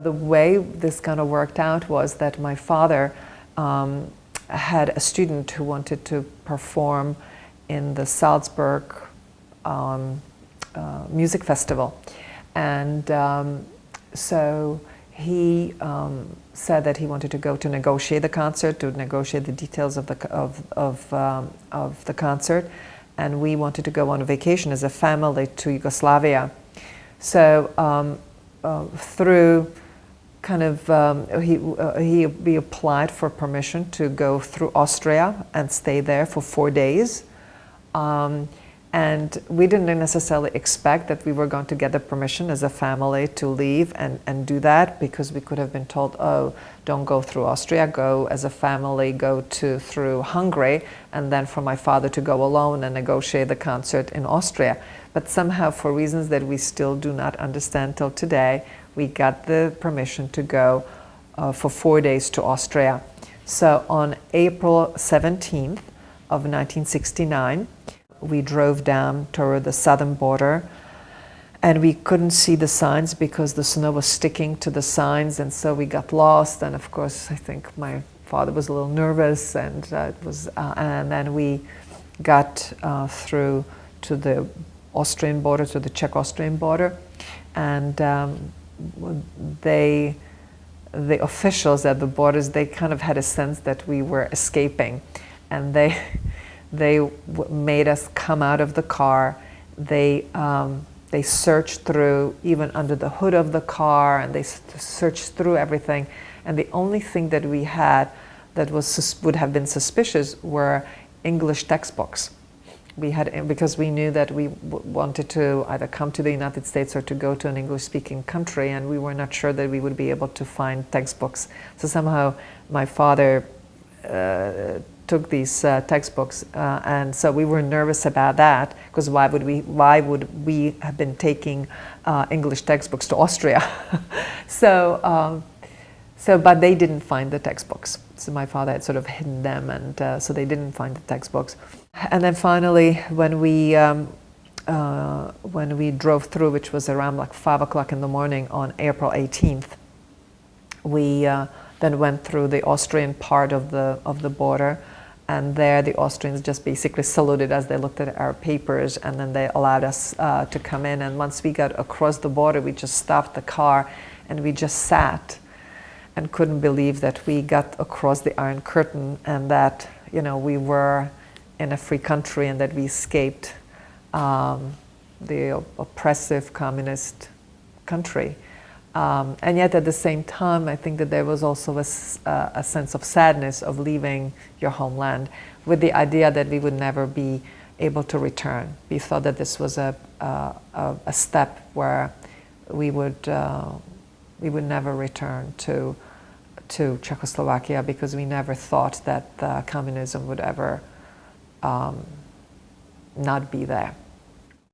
The way this kind of worked out was that my father had a student who wanted to perform in the Salzburg music festival, and so he said that he wanted to go to negotiate the concert, to negotiate the details of the concert, and we wanted to go on a vacation as a family to Yugoslavia. So through kind of he applied for permission to go through Austria and stay there for 4 days. And we didn't necessarily expect that we were going to get the permission as a family to leave and do that, because we could have been told, oh, don't go through Austria, go as a family, go through Hungary, and then for my father to go alone and negotiate the concert in Austria. But somehow, for reasons that we still do not understand till today, we got the permission to go for 4 days to Austria. So on April 17th of 1969, we drove down toward the southern border, and we couldn't see the signs because the snow was sticking to the signs, and so we got lost. And of course, I think my father was a little nervous, and and then we got through to the Austrian border, to the Czech-Austrian border, and the officials at the borders, they kind of had a sense that we were escaping, and they made us come out of the car. They searched through, even under the hood of the car, and they searched through everything. And the only thing that we had that would have been suspicious were English textbooks. We had, because we knew that we wanted to either come to the United States or to go to an English-speaking country, and we were not sure that we would be able to find textbooks. So somehow my father took these textbooks, and so we were nervous about that, because why would we have been taking English textbooks to Austria? But they didn't find the textbooks. So my father had sort of hidden them, and so they didn't find the textbooks. And then finally, when we drove through, which was around like 5 o'clock in the morning on April 18th, we then went through the Austrian part of the border, and there the Austrians just basically saluted us. They looked at our papers, and then they allowed us to come in. And once we got across the border, we just stopped the car, and we just sat and couldn't believe that we got across the Iron Curtain, and that, you know, we were in a free country, and that we escaped the oppressive communist country. And yet at the same time, I think that there was also a sense of sadness of leaving your homeland, with the idea that we would never be able to return. We thought that this was a step where we would never return to Czechoslovakia, because we never thought that communism would ever not be there.